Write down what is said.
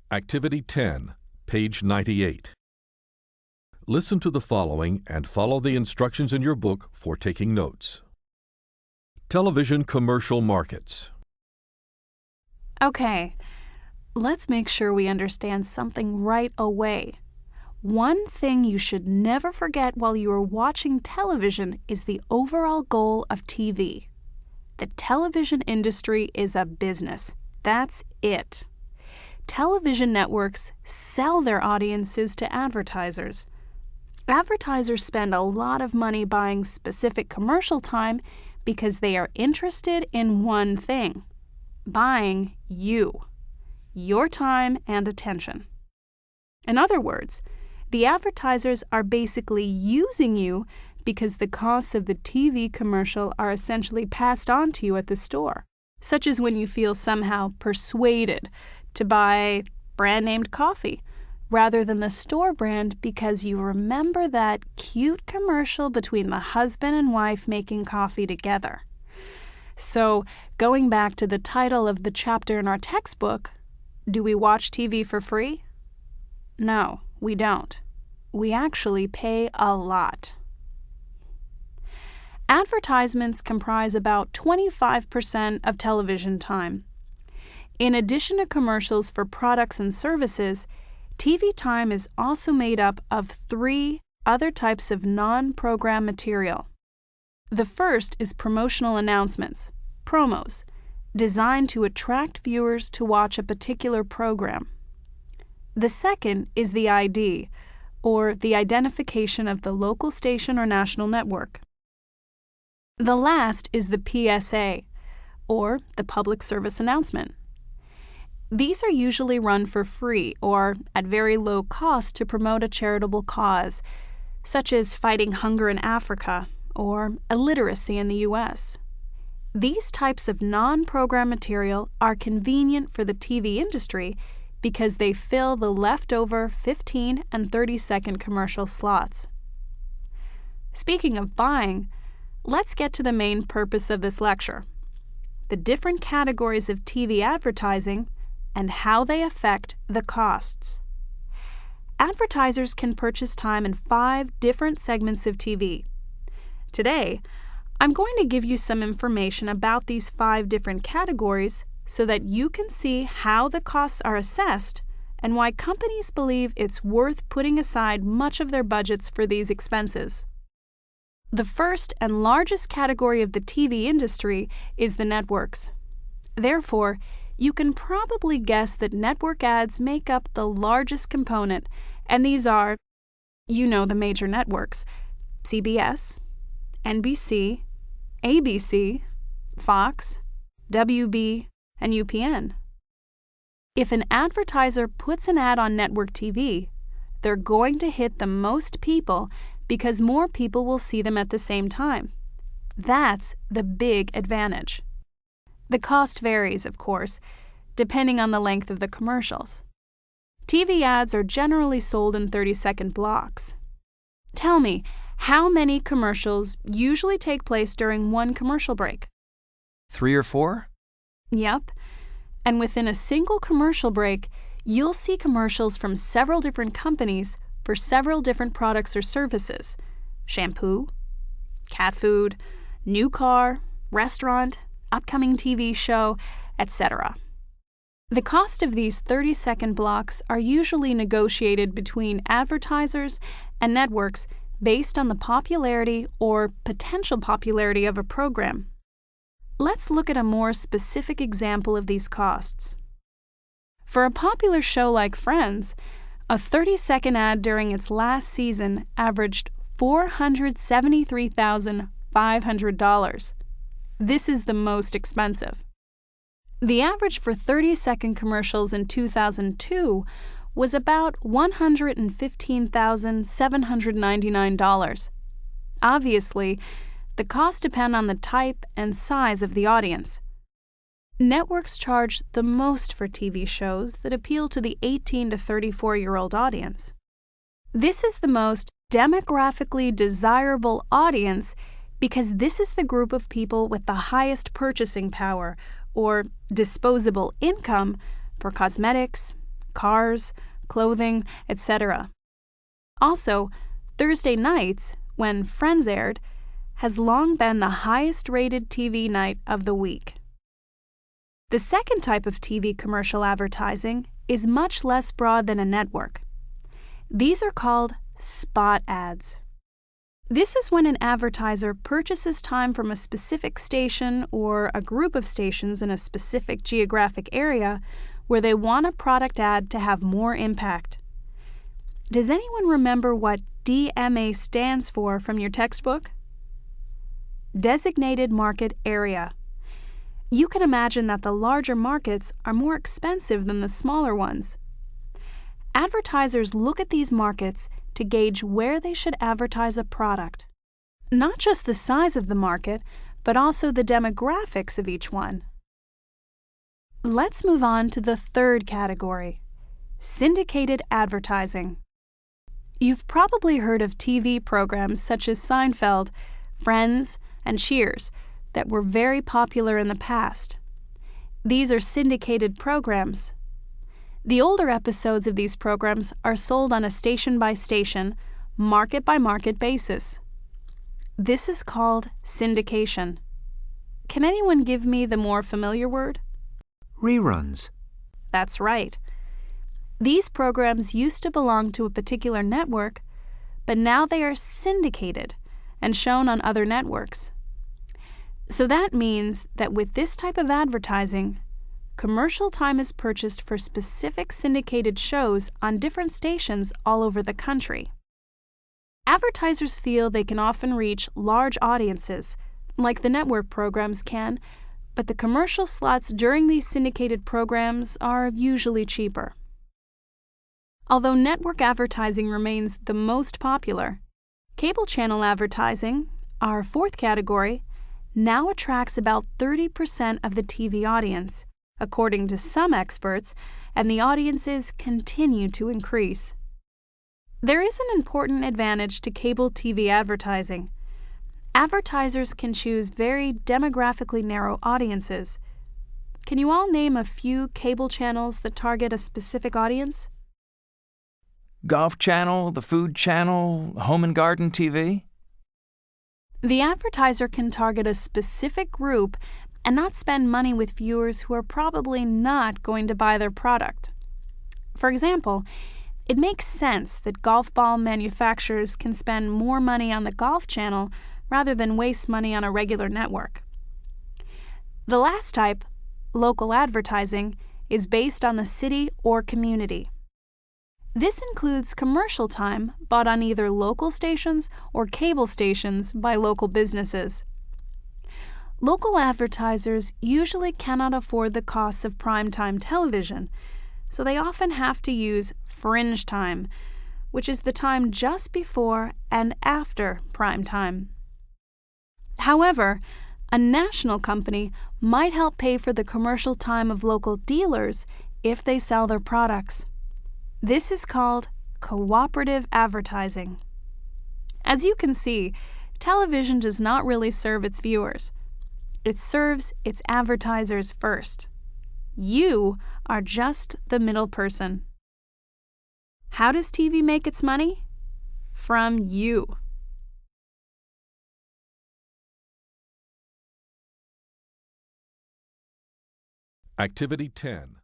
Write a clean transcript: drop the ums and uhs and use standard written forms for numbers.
Activity 10, page 98. Listen to the following and follow the instructions in your book for taking notes. Television commercial markets. Okay, let's make sure we understand something right away. One thing you should never forget while you are watching television is the overall goal of TV. The television industry is a business. That's it. Television networks sell their audiences to advertisers. Advertisers spend a lot of money buying specific commercial time because they are interested in one thing: buying you, your time and attention. In other words, the advertisers are basically using you because the costs of the TV commercial are essentially passed on to you at the store, such as when you feel somehow persuaded to buy brand-named coffee rather than the store brand because you remember that cute commercial between the husband and wife making coffee together. So, going back to the title of the chapter in our textbook, do we watch TV for free? No, we don't. We actually pay a lot. Advertisements comprise about 25% of television time. In addition to commercials for products and services, TV time is also made up of 3 other types of non-program material. The first is promotional announcements, promos, designed to attract viewers to watch a particular program. The second is the ID, or the identification of the local station or national network. The last is the PSA, or the public service announcement. These are usually run for free or at very low cost to promote a charitable cause, such as fighting hunger in Africa or illiteracy in the U.S. These types of non-program material are convenient for the TV industry because they fill the leftover 15 and 30-second commercial slots. Speaking of buying, let's get to the main purpose of this lecture: the different categories of TV advertising and how they affect the costs. Advertisers can purchase time in 5 different segments of TV. Today, I'm going to give you some information about these 5 different categories so that you can see how the costs are assessed and why companies believe it's worth putting aside much of their budgets for these expenses. The first and largest category of the TV industry is the networks. Therefore, you can probably guess that network ads make up the largest component, and these are, the major networks: CBS, NBC, ABC, Fox, WB, and UPN. If an advertiser puts an ad on network TV, they're going to hit the most people because more people will see them at the same time. That's the big advantage. The cost varies, of course, depending on the length of the commercials. TV ads are generally sold in 30-second blocks. Tell me, how many commercials usually take place during one commercial break? 3 or 4? Yep. And within a single commercial break, you'll see commercials from several different companies for several different products or services: shampoo, cat food, new car, restaurant, upcoming TV show, etc. The cost of these 30-second blocks are usually negotiated between advertisers and networks based on the popularity or potential popularity of a program. Let's look at a more specific example of these costs. For a popular show like Friends, a 30-second ad during its last season averaged $473,500. This is the most expensive. The average for 30-second commercials in 2002 was about $115,799. Obviously, the costs depend on the type and size of the audience. Networks charge the most for TV shows that appeal to the 18 to 34-year-old audience. This is the most demographically desirable audience because this is the group of people with the highest purchasing power or disposable income for cosmetics, cars, clothing, etc. Also, Thursday nights, when Friends aired, has long been the highest-rated TV night of the week. The second type of TV commercial advertising is much less broad than a network. These are called spot ads. This is when an advertiser purchases time from a specific station or a group of stations in a specific geographic area where they want a product ad to have more impact. Does anyone remember what DMA stands for from your textbook? Designated Market Area. You can imagine that the larger markets are more expensive than the smaller ones. Advertisers look at these markets to gauge where they should advertise a product. Not just the size of the market, but also the demographics of each one. Let's move on to the third category, syndicated advertising. You've probably heard of TV programs such as Seinfeld, Friends, and Cheers that were very popular in the past. These are syndicated programs. The older episodes of these programs are sold on a station-by-station, market-by-market basis. This is called syndication. Can anyone give me the more familiar word? Reruns. That's right. These programs used to belong to a particular network, but now they are syndicated and shown on other networks. So that means that with this type of advertising, commercial time is purchased for specific syndicated shows on different stations all over the country. Advertisers feel they can often reach large audiences, like the network programs can, but the commercial slots during these syndicated programs are usually cheaper. Although network advertising remains the most popular, cable channel advertising, our fourth category, now attracts about 30% of the TV audience, according to some experts, and the audiences continue to increase. There is an important advantage to cable TV advertising. Advertisers can choose very demographically narrow audiences. Can you all name a few cable channels that target a specific audience? Golf Channel, the Food Channel, Home and Garden TV? The advertiser can target a specific group and not spend money with viewers who are probably not going to buy their product. For example, it makes sense that golf ball manufacturers can spend more money on the Golf Channel rather than waste money on a regular network. The last type, local advertising, is based on the city or community. This includes commercial time bought on either local stations or cable stations by local businesses. Local advertisers usually cannot afford the costs of primetime television, so they often have to use fringe time, which is the time just before and after prime time. However, a national company might help pay for the commercial time of local dealers if they sell their products. This is called cooperative advertising. As you can see, television does not really serve its viewers. It serves its advertisers first. You are just the middle person. How does TV make its money? From you. Activity 10.